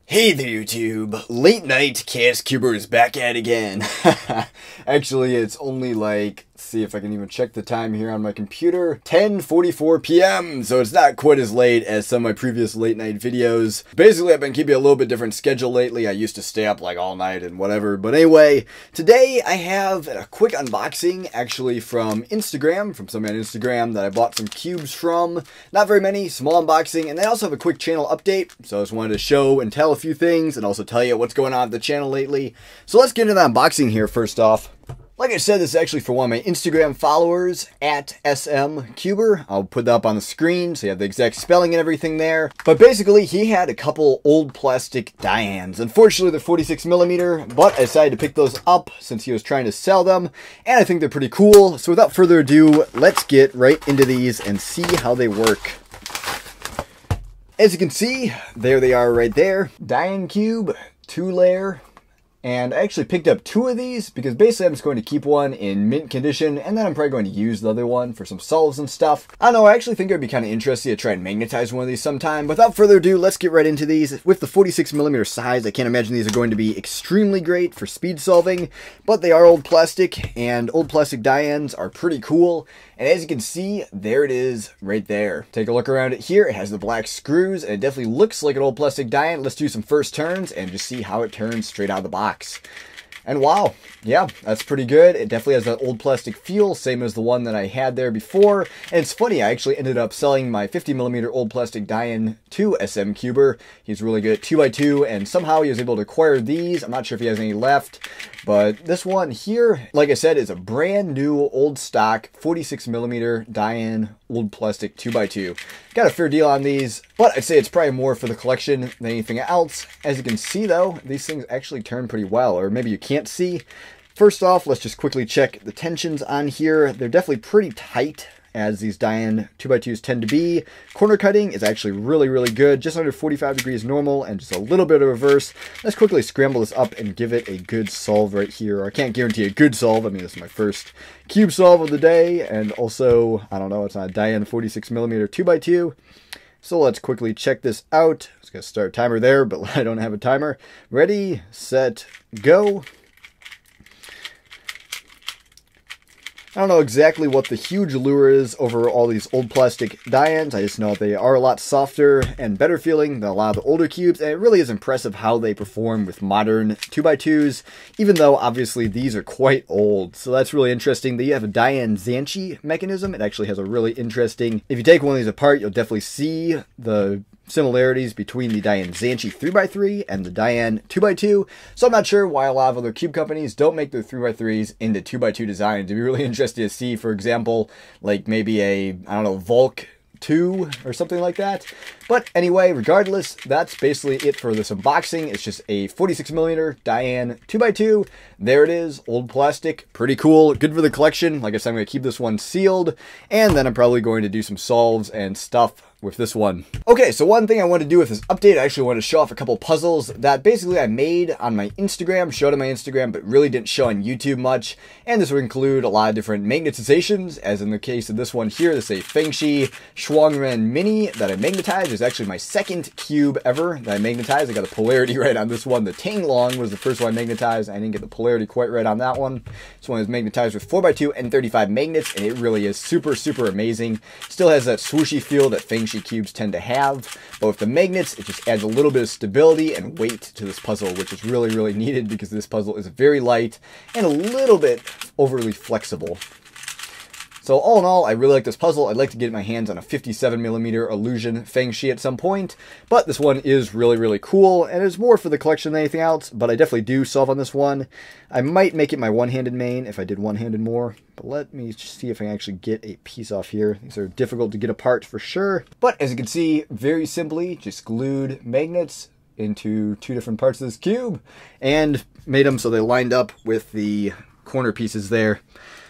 Hey there YouTube, Late Night Chaos Cuber is back at it again. Actually, it's only like, let's see if I can even check the time here on my computer, 10:44 p.m. So it's not quite as late as some of my previous late night videos. Basically, I've been keeping a little bit different schedule lately. I used to stay up like all night and whatever. But anyway, today I have a quick unboxing actually from Instagram, from somebody on Instagram that I bought some cubes from. Not very many, small unboxing. And I also have a quick channel update. So I just wanted to show and tell a few things and also tell you what's going on with the channel lately. So let's get into the unboxing here first off. Like I said, this is actually for one of my Instagram followers, at smcuber. I'll put that up on the screen so you have the exact spelling and everything there. But basically, he had a couple old plastic Dayans. Unfortunately, they're 46mm, but I decided to pick those up since he was trying to sell them. And I think they're pretty cool. So without further ado, let's get right into these and see how they work. As you can see, there they are right there. Dayan cube, 2-layer. And I actually picked up 2 of these because basically I'm just going to keep one in mint condition and then I'm probably going to use the other one for some solves and stuff. I don't know, I actually think it would be kind of interesting to try and magnetize one of these sometime. Without further ado, let's get right into these. With the 46mm size, I can't imagine these are going to be extremely great for speed solving, but they are old plastic and old plastic Dayans are pretty cool. And as you can see, there it is right there. Take a look around it here. It has the black screws and it definitely looks like an old plastic Dayan. Let's do some first turns and just see how it turns straight out of the box. And wow, yeah, that's pretty good. It definitely has that old plastic feel, same as the one that I had there before. And it's funny, I actually ended up selling my 50mm old plastic Dayan to smcuber. He's really good at 2x2, and somehow he was able to acquire these. I'm not sure if he has any left, but this one here, like I said, is a brand new old stock 46mm Dayan old plastic 2x2. Got a fair deal on these, but I'd say it's probably more for the collection than anything else. As you can see though, these things actually turn pretty well, or maybe you can't see. First off, let's just quickly check the tensions on here. They're definitely pretty tight, as these Dayan 2x2s tend to be. Corner cutting is actually really, really good. Just under 45 degrees normal and just a little bit of reverse. Let's quickly scramble this up and give it a good solve right here. I can't guarantee a good solve. I mean, this is my first cube solve of the day. And also, I don't know, it's not a Dayan 46mm 2x2. So let's quickly check this out. I was going to start a timer there, but I don't have a timer. Ready, set, go. I don't know exactly what the huge lure is over all these old plastic Dayans. I just know they are a lot softer and better feeling than a lot of the older cubes. And it really is impressive how they perform with modern 2x2s, even though obviously these are quite old. So that's really interesting that you have a Dayan Zanchi mechanism. It actually has a really interesting, if you take one of these apart, you'll definitely see the similarities between the Dayan Zanchi 3x3 and the Dayan 2x2. So I'm not sure why a lot of other cube companies don't make their 3x3s into 2x2 designs. It'd be really interesting to see, for example, like maybe a, I don't know, Volk 2 or something like that. But anyway, regardless, that's basically it for this unboxing. It's just a 46mm Dayan 2x2. There it is, old plastic, pretty cool, good for the collection. Like I said, I'm going to keep this one sealed, and then I'm probably going to do some solves and stuff with this one. Okay, so one thing I want to do with this update, I actually want to show off a couple puzzles that basically I made on my Instagram, showed on my Instagram, but really didn't show on YouTube much. And this would include a lot of different magnetizations, as in the case of this one here. This is a Fengshi Shuangren Mini that I magnetized. It's actually my second cube ever that I magnetized. I got the polarity right on this one. The Tanglong was the first one I magnetized. I didn't get the polarity quite right on that one. This one is magnetized with 4x2 and 35 magnets, and it really is super, super amazing. Still has that swooshy feel that Fengshi cubes tend to have, but with the magnets, it just adds a little bit of stability and weight to this puzzle, which is really, really needed because this puzzle is very light and a little bit overly flexible. So all in all, I really like this puzzle. I'd like to get my hands on a 57mm Illusion Fengshi at some point, but this one is really, really cool, and it's more for the collection than anything else, but I definitely do solve on this one. I might make it my one-handed main if I did one-handed more, but let me see if I can actually get a piece off here. These are difficult to get apart for sure, but as you can see, very simply, just glued magnets into 2 different parts of this cube, and made them so they lined up with the corner pieces there.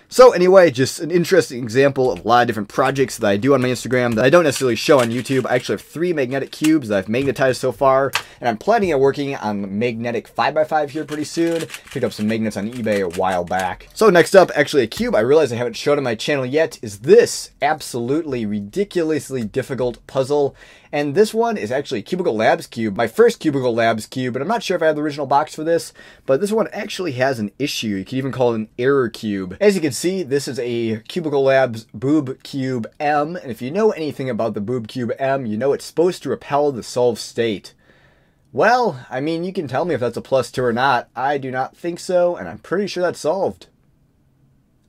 So anyway, just an interesting example of a lot of different projects that I do on my Instagram that I don't necessarily show on YouTube. I actually have 3 magnetic cubes that I've magnetized so far, and I'm planning on working on magnetic 5x5 here pretty soon. Picked up some magnets on eBay a while back. So next up, actually a cube I realize I haven't shown on my channel yet is this absolutely ridiculously difficult puzzle. And this one is actually a Cubicle Labs cube, my first Cubicle Labs cube, and I'm not sure if I have the original box for this, but this one actually has an issue. You could even call it an error cube. As you can see, this is a Cubicle Labs Boob Cube M, and if you know anything about the Boob Cube M, you know it's supposed to repel the solved state. Well, I mean, you can tell me if that's a +2 or not. I do not think so, and I'm pretty sure that's solved.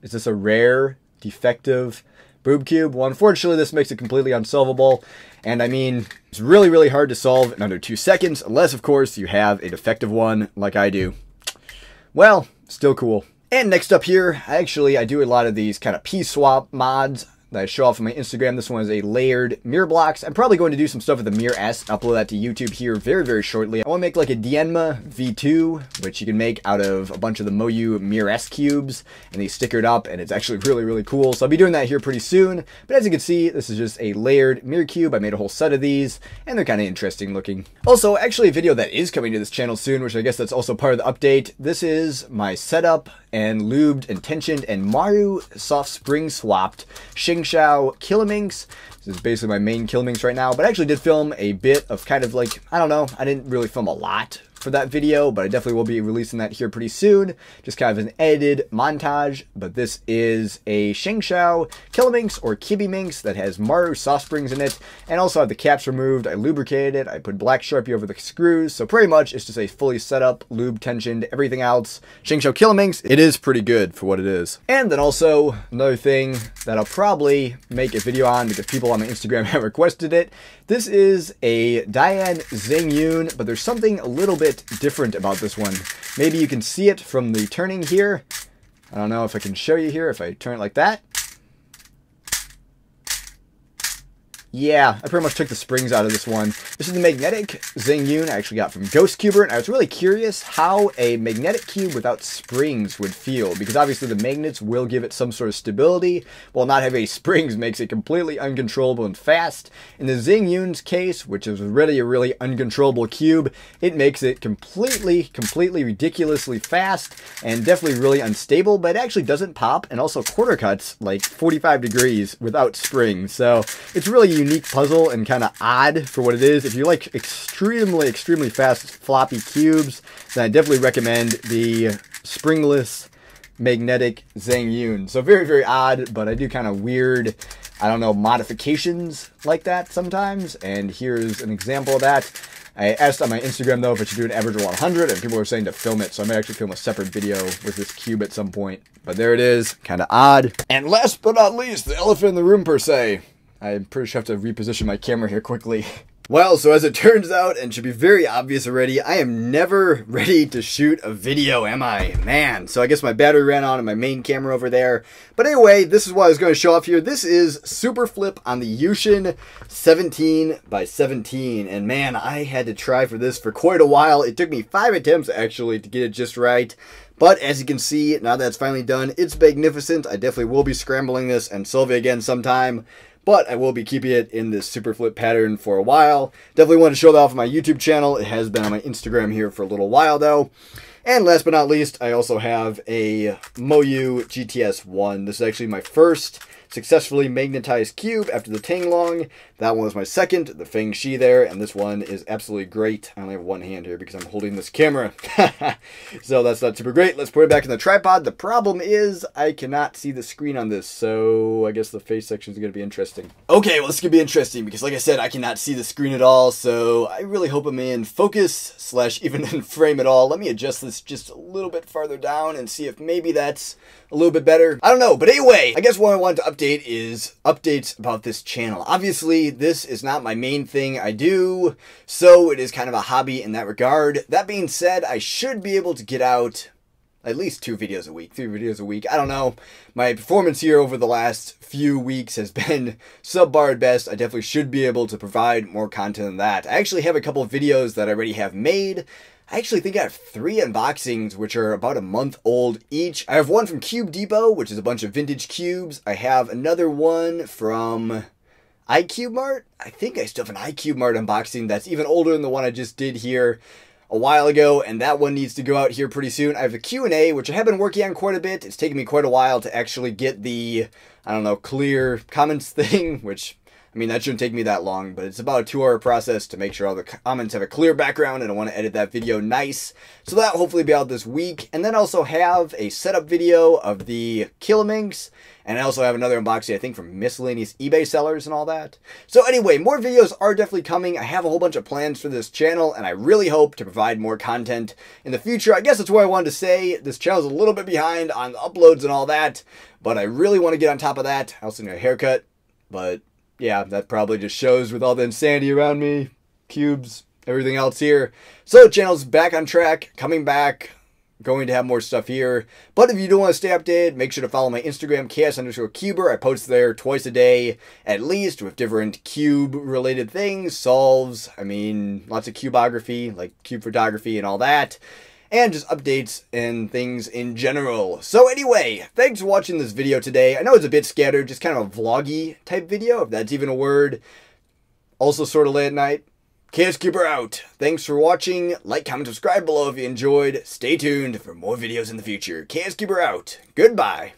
Is this a rare, defective Boob Cube? Well, unfortunately, this makes it completely unsolvable. And I mean, it's really, really hard to solve in under 2 seconds, unless, of course, you have a defective one like I do. Well, still cool. And next up here, I do a lot of these kind of P-swap mods that I show off on my Instagram. This one is a layered mirror blocks. I'm probably going to do some stuff with the Mirror S, upload that to YouTube here very, very shortly. I want to make like a Dayan V2, which you can make out of a bunch of the Moyu Mirror S cubes, and they stickered up, and it's actually really, really cool. So I'll be doing that here pretty soon. But as you can see, this is just a layered mirror cube. I made a whole set of these, and they're kind of interesting looking. Also, actually a video that is coming to this channel soon, which I guess that's also part of the update. This is my setup and lubed and tensioned and Maru soft spring swapped Shao Killaminx. This is basically my main Killaminx right now, but I actually did film a bit of kind of like, I don't know, I didn't really film a lot for that video, but I definitely will be releasing that here pretty soon. Just kind of an edited montage, but this is a Shao Killaminx or Kibiminx that has Maru soft springs in it, and also have the caps removed. I lubricated it, I put black Sharpie over the screws, so pretty much it's just a fully set up, lube, tensioned, everything else Shao Killaminx. It is pretty good for what it is. And then also, another thing that I'll probably make a video on because people on my Instagram have requested it. This is a Dayan Zingyun, but there's something a little bit different about this one. Maybe you can see it from the turning here. I don't know if I can show you here if I turn it like that. Yeah, I pretty much took the springs out of this one. This is the magnetic Zingyun I actually got from Ghostcuber, and I was really curious how a magnetic cube without springs would feel, because obviously the magnets will give it some sort of stability, while not having springs makes it completely uncontrollable and fast. In the Zingyun's case, which is already a really uncontrollable cube, it makes it completely ridiculously fast, and definitely really unstable, but it actually doesn't pop, and also quarter cuts like 45 degrees without springs, so it's really unique puzzle and kind of odd for what it is. If you like extremely fast floppy cubes, then I definitely recommend the springless magnetic Zingyun. So very, very odd, but I do kind of weird, I don't know, modifications like that sometimes, and here's an example of that. I asked on my Instagram though if I should do an average of 100, and people were saying to film it, so I may actually film a separate video with this cube at some point. But there it is, kind of odd. And last but not least, the elephant in the room per se. I'm pretty sure I have to reposition my camera here quickly. Well, so as it turns out, and should be very obvious already, I am never ready to shoot a video, am I? Man, so I guess my battery ran out on my main camera over there. But anyway, this is what I was going to show off here. This is Superflip on the Yushin 17x17. And man, I had to try for this for quite a while. It took me 5 attempts actually to get it just right. But as you can see, now that it's finally done, it's magnificent. I definitely will be scrambling this and solving it again sometime. But I will be keeping it in this Superflip pattern for a while. Definitely want to show that off on my YouTube channel. It has been on my Instagram here for a little while though. And last but not least, I also have a Moyu GTS1. This is actually my first successfully magnetized cube after the Tanglong. That one was my second, the Feng Shi there, and this one is absolutely great. I only have one hand here because I'm holding this camera. So that's not super great. Let's put it back in the tripod. The problem is I cannot see the screen on this, so I guess the face section is going to be interesting. Okay, well this is going to be interesting because like I said, I cannot see the screen at all, so I really hope I'm in focus / even in frame at all. Let me adjust this just a little bit farther down and see if maybe that's a little bit better. I don't know, but anyway, I guess what I wanted to update is updates about this channel. Obviously, this is not my main thing I do, so it is kind of a hobby in that regard. That being said, I should be able to get out at least 2 videos a week, 3 videos a week. I don't know. My performance here over the last few weeks has been subpar at best. I definitely should be able to provide more content than that. I actually have a couple of videos that I already have made. I actually think I have 3 unboxings, which are about a month old each. I have one from Cube Depot, which is a bunch of vintage cubes. I have another one from iCube Mart. I think I still have an iCube Mart unboxing that's even older than the one I just did here a while ago, and that one needs to go out here pretty soon. I have the Q&A, which I have been working on quite a bit. It's taken me quite a while to actually get the, I don't know, clear comments thing, which, I mean, that shouldn't take me that long, but it's about a 2-hour process to make sure all the comments have a clear background, and I want to edit that video nice. So that'll hopefully be out this week. And then I also have a setup video of the Killaminx, and I also have another unboxing, I think, from miscellaneous eBay sellers and all that. So anyway, more videos are definitely coming. I have a whole bunch of plans for this channel, and I really hope to provide more content in the future. I guess that's what I wanted to say. This channel's a little bit behind on uploads and all that, but I really want to get on top of that. I also need a haircut, but yeah, that probably just shows with all the insanity around me, cubes, everything else here. So the channel's back on track, coming back, going to have more stuff here. But if you do want to stay updated, make sure to follow my Instagram, ks_cuber. I post there twice a day, at least, with different cube-related things, solves, I mean, lots of cubography, like cube photography and all that. And just updates and things in general. So anyway, thanks for watching this video today. I know it's a bit scattered, just kind of a vloggy type video, if that's even a word. Also sort of late at night. KSCuber out. Thanks for watching. Like, comment, subscribe below if you enjoyed. Stay tuned for more videos in the future. KSCuber out. Goodbye.